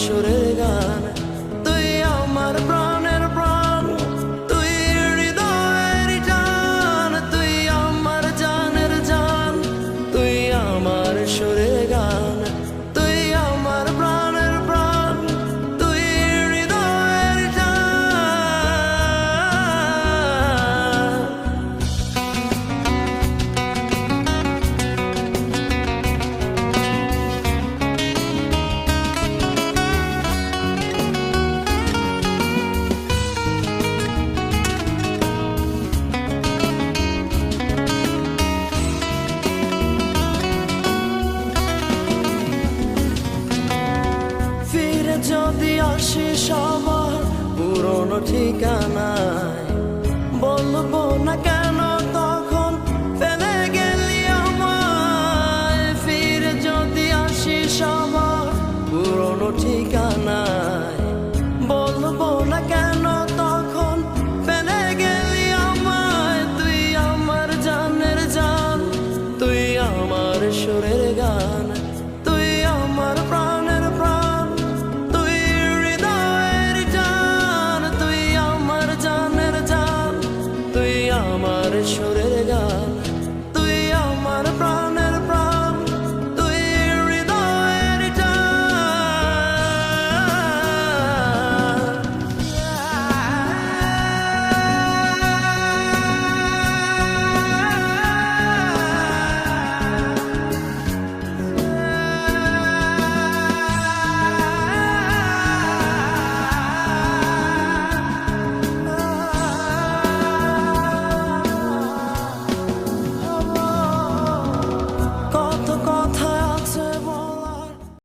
সুরের গান, তুই আমার প্রাণের প্রাণ, তুই হৃদয়ের টান, তুই আমার জানের জান, তুই আমার সুরের গান, তুই আমার প্রাণের প্রাণ, তুই হৃদয়ের টান। ফিরে যদি আসিস আমার পুরনো ঠিকানায়, বলবো না কেন